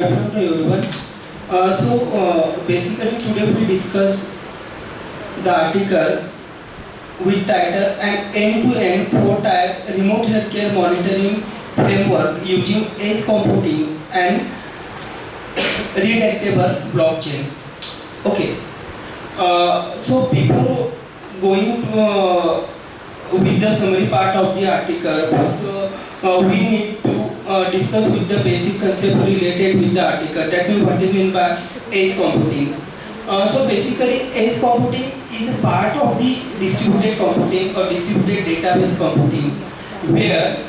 Good afternoon everyone. Basically today we discuss the article with title an end-to-end four-tier remote healthcare monitoring framework using edge computing and redactable blockchain. Okay. Before going to, with the summary part of the article, first we need to discuss with the basic concept related with the article. That means what is meant by edge computing. Basically, edge computing is a part of the distributed computing or distributed database computing, where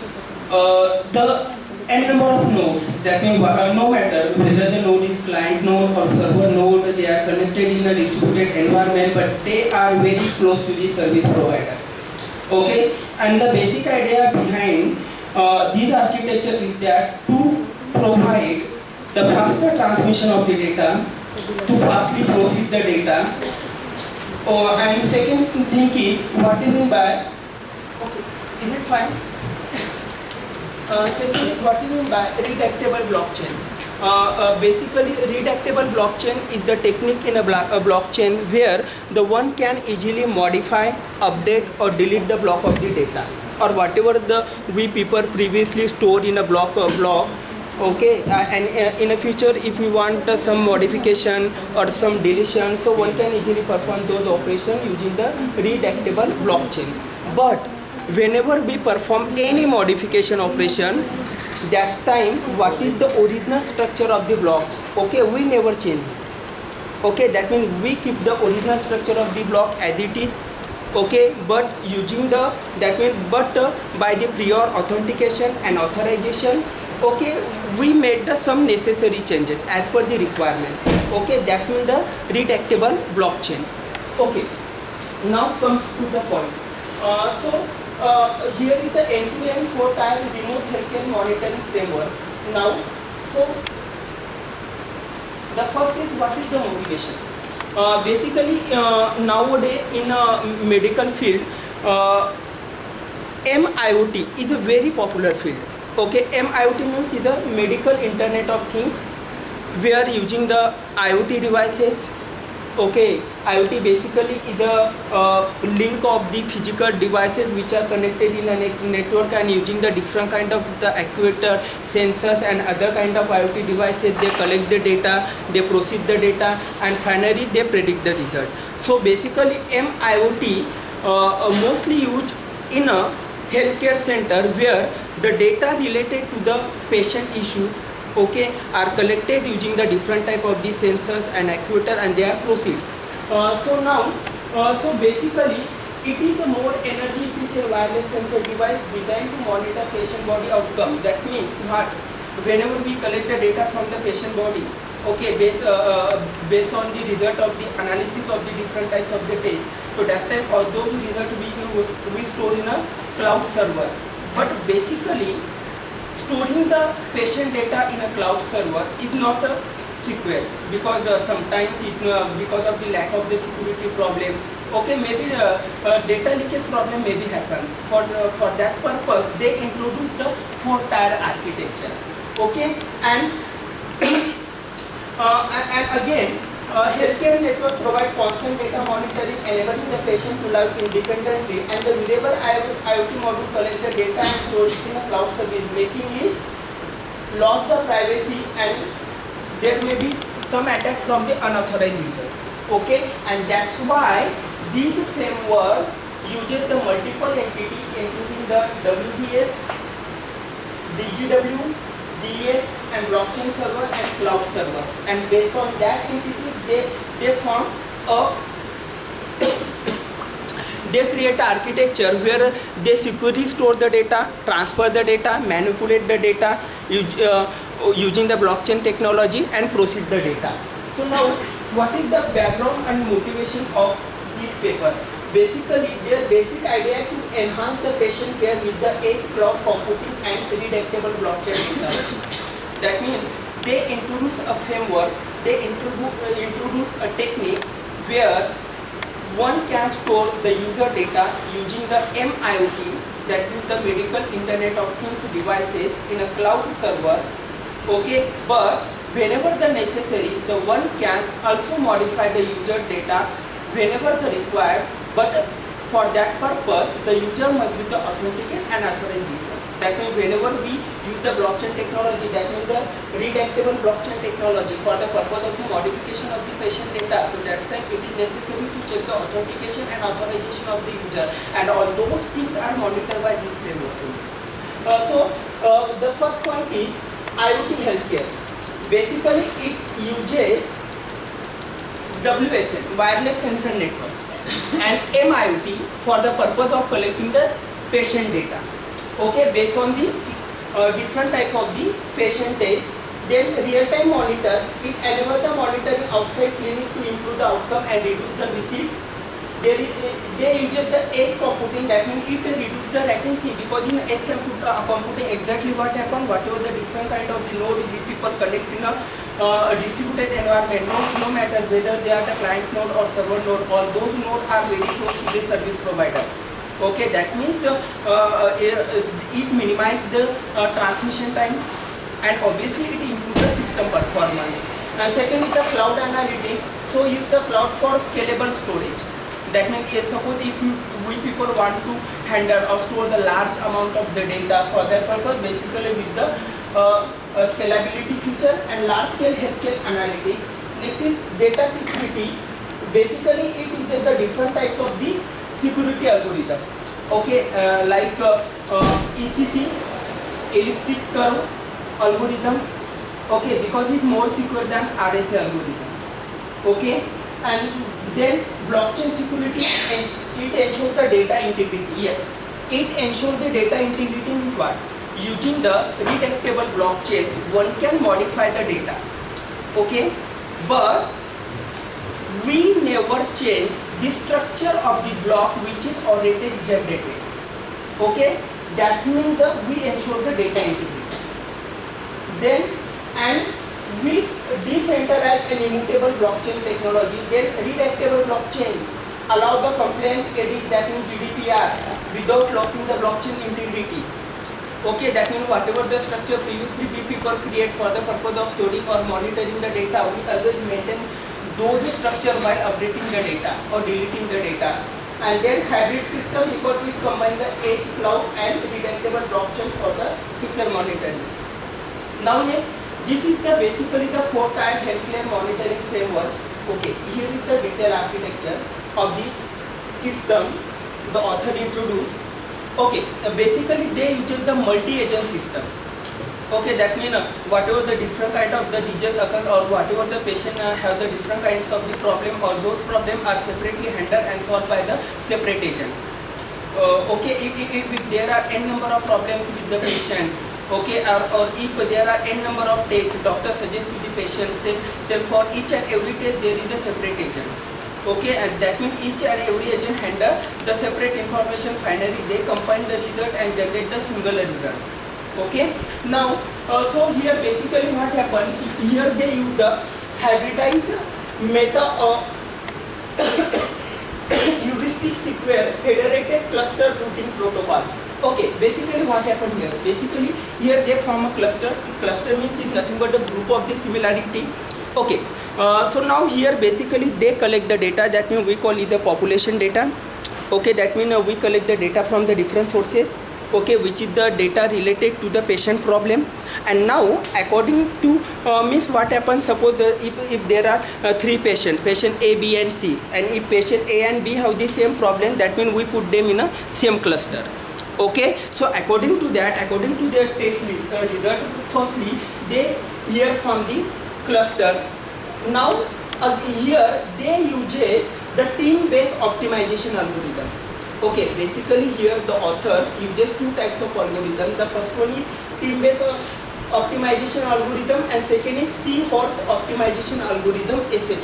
the n number of nodes, that means no matter whether the node is client node or server node, they are connected in a distributed environment, but they are very close to the service provider. Okay, and the basic idea behind this architecture is that to provide the faster transmission of the data, to fastly proceed the data. And second thing is what is meant by, okay, is it fine? Second is what is meant by redactable blockchain. Basically, redactable blockchain is the technique in a blockchain where the one can easily modify, update or delete the block of the data or whatever the we people previously stored in a block. Okay, and in the future if we want some modification or some deletion, so one can easily perform those operations using the redactable blockchain. But whenever we perform any modification operation, that's time what is the original structure of the block, okay, we never change it. Okay, that means we keep the original structure of the block as it is. Okay, but using the by the prior authentication and authorization, okay, we made some necessary changes as per the requirement. Okay, that's mean the redactable blockchain. Okay, now comes to the point. Here is the end-to-end four-tier remote healthcare monitoring framework. Now, so the first is what is the motivation? Basically, nowadays in a medical field, MIoT is a very popular field. Okay, MIoT means is a medical Internet of Things. We are using the IoT devices. Okay, IoT basically is a link of the physical devices which are connected in a network and using the different kind of the actuator, sensors and other kind of IoT devices. They collect the data, they proceed the data, and finally they predict the result. So basically MIoT mostly used in a healthcare center where the data related to the patient issues, okay, are collected using the different type of the sensors and actuator and they are proceed. So basically it is a more energy efficient wireless sensor device designed to monitor patient body outcome. That means what, whenever we collect the data from the patient body, okay, based on the result of the analysis of the different types of the test, so that time all those results we store in a cloud server. But basically storing the patient data in a cloud server is not a secret because sometimes it, because of the lack of the security problem, okay, maybe data leakage problem maybe happens. For that purpose they introduce the four-tier architecture. Okay, and again healthcare network provide constant data monitoring, enabling the patient to live independently, and the wearable IoT module collect the data and store it in a cloud service, making it lost the privacy and there may be some attack from the unauthorized user. Okay, and that's why this framework uses the multiple entity including the WBS, DGW, DES and blockchain server and cloud server, and based on that entity they form a they create an architecture where they securely store the data, transfer the data, manipulate the data using the blockchain technology and proceed the data. So now what is the background and motivation of this paper? Basically their basic idea to enhance the patient care with the edge cloud computing and redactable blockchain technology. That means they introduce a framework, they introduce a technique where one can store the user data using the MIoT, that means the medical Internet of Things devices, in a cloud server. Okay, but whenever the necessary, the one can also modify the user data whenever the required, but for that purpose the user must be the authenticate and authorized user. That means whenever we use the blockchain technology, that means the redactable blockchain technology for the purpose of the modification of the patient data, so that's time it is necessary to check the authentication and authorization of the user, and all those things are monitored by this framework. The first point is IoT healthcare. Basically it uses WSN, wireless sensor network, and MIoT for the purpose of collecting the patient data. Okay, based on the different type of the patient days. Then real-time monitor, it enables the monitoring outside clinic to improve the outcome and reduce the visit. They use the edge computing, that means it reduces the latency, because in edge computing exactly what happens, whatever the different kind of the node we people connect in a distributed environment, no matter whether they are the client node or server node, all those nodes are very close to the service provider. Okay, that means it minimizes the transmission time, and obviously it improves the system performance. And second is the cloud analytics. So use the cloud for scalable storage. That means suppose if we people want to handle or store the large amount of the data, for that purpose basically with the scalability feature and large scale healthcare analytics. Next is data security. Basically it uses the different types of the security algorithm. Okay, like ECC, elliptic curve algorithm. Okay, because it's more secure than RSA algorithm. Okay, and then blockchain security, it ensures the data integrity. Yes, it ensures the data integrity means what? Using the redactable blockchain, one can modify the data. Okay, but we never change the structure of the block which is already generated. Okay, that means we ensure the data integrity. Then, and we decentralize an immutable blockchain technology. Then redactable blockchain allow the compliance edit, that means GDPR, without losing the blockchain integrity. Okay, that means whatever the structure previously we people create for the purpose of storing or monitoring the data, we always maintain those structure while updating the data or deleting the data. And then hybrid system, because we combine the edge, cloud and redactable blockchain for the secure monitoring. Now next, this is the basically the 4-tier healthcare monitoring framework. Okay, here is the detailed architecture of the system the author introduced. Okay, basically they use the multi-agent system. Okay, that means whatever the different kind of the disease occur or whatever the patient have the different kinds of the problem, or those problems are separately handled and solved by the separate agent. Okay, if there are n number of problems with the patient, okay, or if there are n number of tests doctor suggests to the patient, then for each and every test there is a separate agent. Okay, and that means each and every agent handle the separate information. Finally they combine the result and generate the singular result. Okay, now so here basically what happened, here they use the hybridized meta heuristic sequence federated cluster routing protocol. Okay, basically what happened here, basically here they form a cluster. Cluster means is nothing but the group of the similarity. Okay, so now here basically they collect the data, that means we call is a population data. Okay, that means we collect the data from the different sources. Okay, which is the data related to the patient problem. And now according to means what happens, suppose if there are 3 patients, patient A, B and C, and if patient A and B have the same problem, that means we put them in a same cluster. Okay, so according to that, according to their test result, firstly they hear from the cluster. Now here they uses the team-based optimization algorithm. Okay, basically here the authors uses 2 types of algorithm. The first one is team-based optimization algorithm and second is seahorse optimization algorithm, SHO.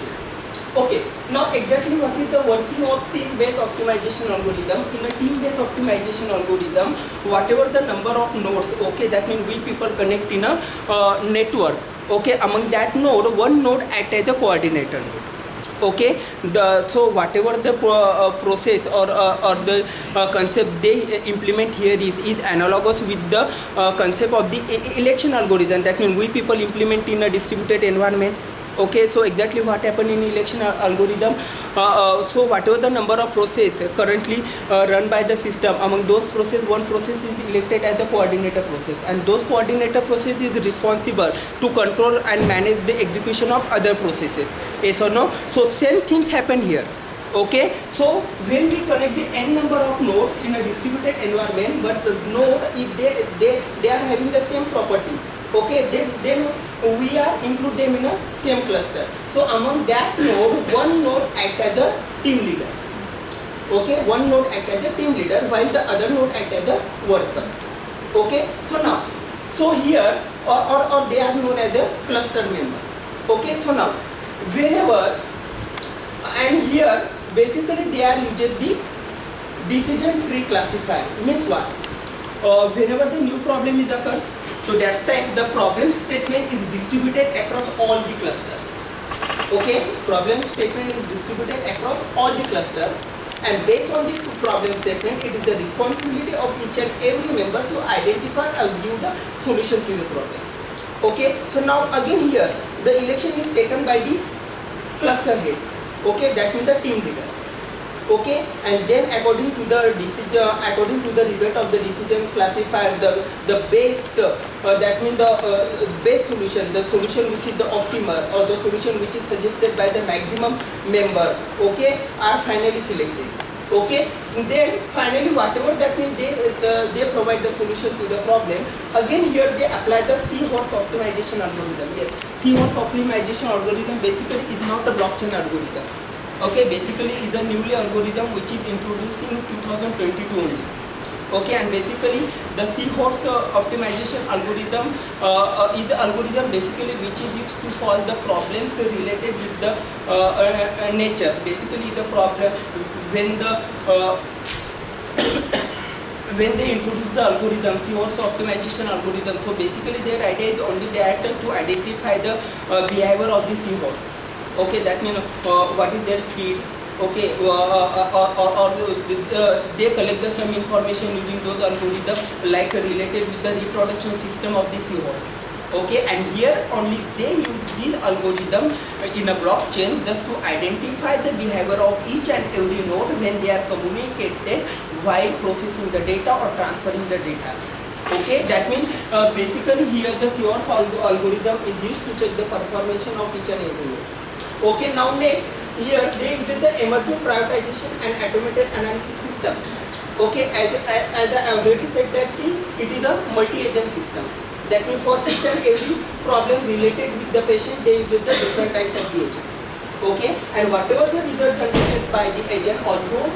Okay, now exactly what is the working of team-based optimization algorithm? In a team-based optimization algorithm, whatever the number of nodes, okay, that means we people connect in a network. Okay, among that node, one node acts as a coordinator node. Okay, so whatever the process or the concept they implement here is analogous with the concept of the election algorithm. That means we people implement in a distributed environment. Okay, so exactly what happened in election algorithm. So whatever the number of process currently run by the system, among those process, one process is elected as a coordinator process, and those coordinator process is responsible to control and manage the execution of other processes. Yes or no? So same things happen here. Okay, so when we connect the n number of nodes in a distributed environment, but the node, if they are having the same properties, okay, then we are include them in a same cluster. So among that node, one node act as a team leader. Okay, one node act as a team leader while the other node act as a worker. Okay, so now, so here or they are known as a cluster member. Okay, so now whenever and here basically they are using the decision tree classifier. Means what? Whenever the new problem is occurs, so that's time the problem statement is distributed across all the cluster. Okay, problem statement is distributed across all the cluster, and based on the problem statement, it is the responsibility of each and every member to identify and give the solution to the problem. Okay, so now again here the election is taken by the cluster head. Okay, that means the team leader. Okay, and then according to the decision, according to the result of the decision classifier, the best that means the best solution, the solution which is the optimal or the solution which is suggested by the maximum member, okay, are finally selected. Okay, then finally whatever that means they provide the solution to the problem. Again here they apply the seahorse optimization algorithm. Yes, seahorse optimization algorithm basically is not a blockchain algorithm. Okay, basically is a newly algorithm which is introduced in 2022 only. Okay, and basically the seahorse optimization algorithm is the algorithm basically which is used to solve the problems related with the nature. Basically the problem when the when they introduce the algorithm, seahorse optimization algorithm, so basically their idea is only that to identify the behavior of the seahorse. Okay, that means what is their speed. Okay, or they collect the some information using those algorithms like related with the reproduction system of the seahorse. Okay, and here only they use this algorithm in a blockchain just to identify the behavior of each and every node when they are communicated while processing the data or transferring the data. Okay, that means basically here the seahorse algorithm is used to check the performance of each and every node. Okay, now next here they use the emergent prioritization and automated analysis system. Okay, as I already said that it is a multi-agent system. That means for each and every problem related with the patient, they use the different types of the agent. Okay, and whatever the result generated by the agent, all those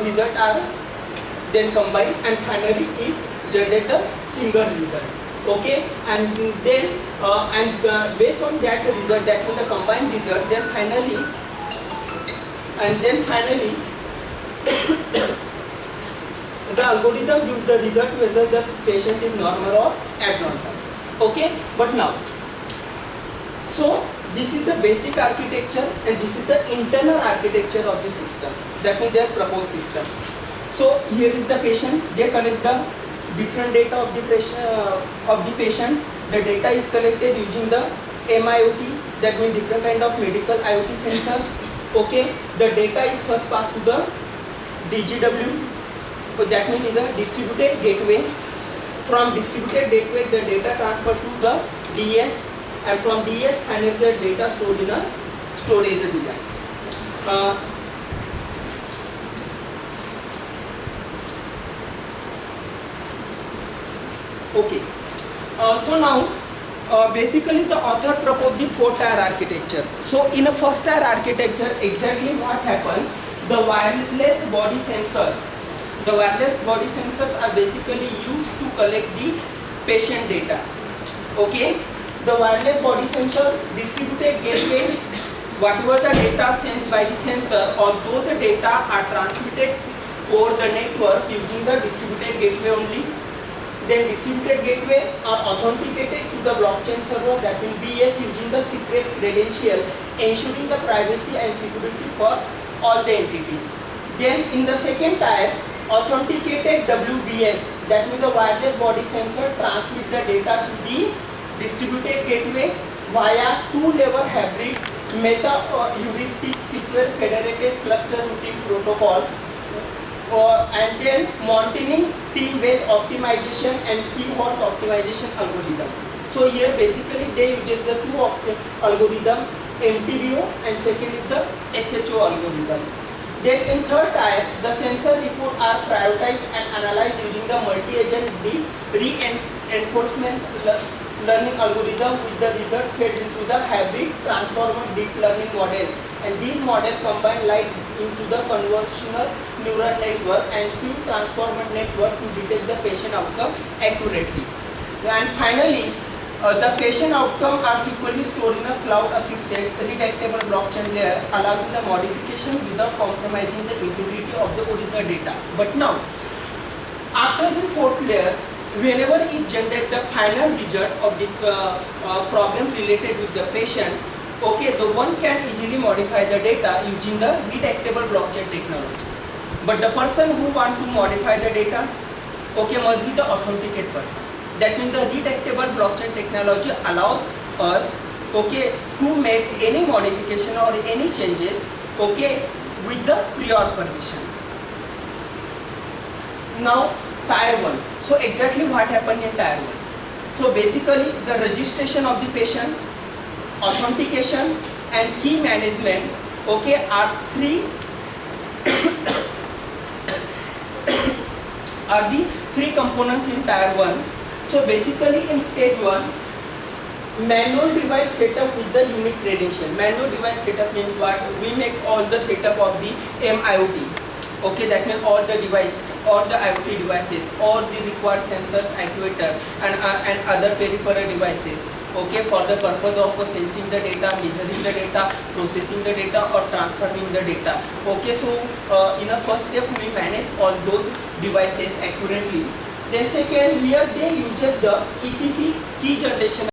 results are then combined and finally it generates the single result. Okay, and then based on that result, that is the combined result, then finally the algorithm gives the result whether the patient is normal or abnormal. Okay, but now, so this is the basic architecture and this is the internal architecture of the system. That means their proposed system. So here is the patient. They collect the different data of the patient. The data is collected using the MIoT, that means different kind of medical IoT sensors. Okay, the data is first passed to the DGW, so that means is a distributed gateway. From distributed gateway, the data transferred to the DS, and from DS finally the data stored in a storage device. Okay, so now basically the author proposed the 4-tier architecture. So in a first tier architecture, exactly what happens, the wireless body sensors are basically used to collect the patient data. Okay, the wireless body sensor, distributed gateway, whatever the data sensed by the sensor, all those data are transmitted over the network using the distributed gateway only. Then distributed gateway are authenticated to the blockchain server, that will be using the secret credential ensuring the privacy and security for all the entities. Then in the second tier, authenticated WBS, that means the wireless body sensor transmit the data to the distributed gateway via two-level hybrid meta heuristic secure federated cluster routing protocol, and then monitoring team-based optimization and seahorse optimization algorithm. So here basically they use the two algorithm, MTBO and second is the SHO algorithm. Then in third tier, the sensor report are prioritized and analyzed using the multi-agent reinforcement learning algorithm with the result fed into the hybrid transformer deep learning model, and these models combine light into the convolutional neural network and swim transformer network to detect the patient outcome accurately. And finally, the patient outcome are securely stored in a cloud assisted redactable blockchain layer, allowing the modification without compromising the integrity of the original data. But now, after the fourth layer, whenever it generates the final result of the problem related with the patient, okay, the one can easily modify the data using the redactable blockchain technology. But the person who want to modify the data, okay, must be the authenticate person. That means the redactable blockchain technology allows us, okay, to make any modification or any changes, okay, with the prior permission. Now, tier 1. So exactly what happened in tier 1? So basically the registration of the patient, authentication and key management, okay, are the three components in tier 1. So basically in stage 1, manual device setup with the unique credential. Manual device setup means what? We make all the setup of the MIoT. Okay, that means all the device, all the IoT devices, all the required sensors, actuator and other peripheral devices, okay, for the purpose of sensing the data, measuring the data, processing the data or transferring the data. Okay, so in a first step we manage all those devices accurately. Then second, here they use the ECC key generation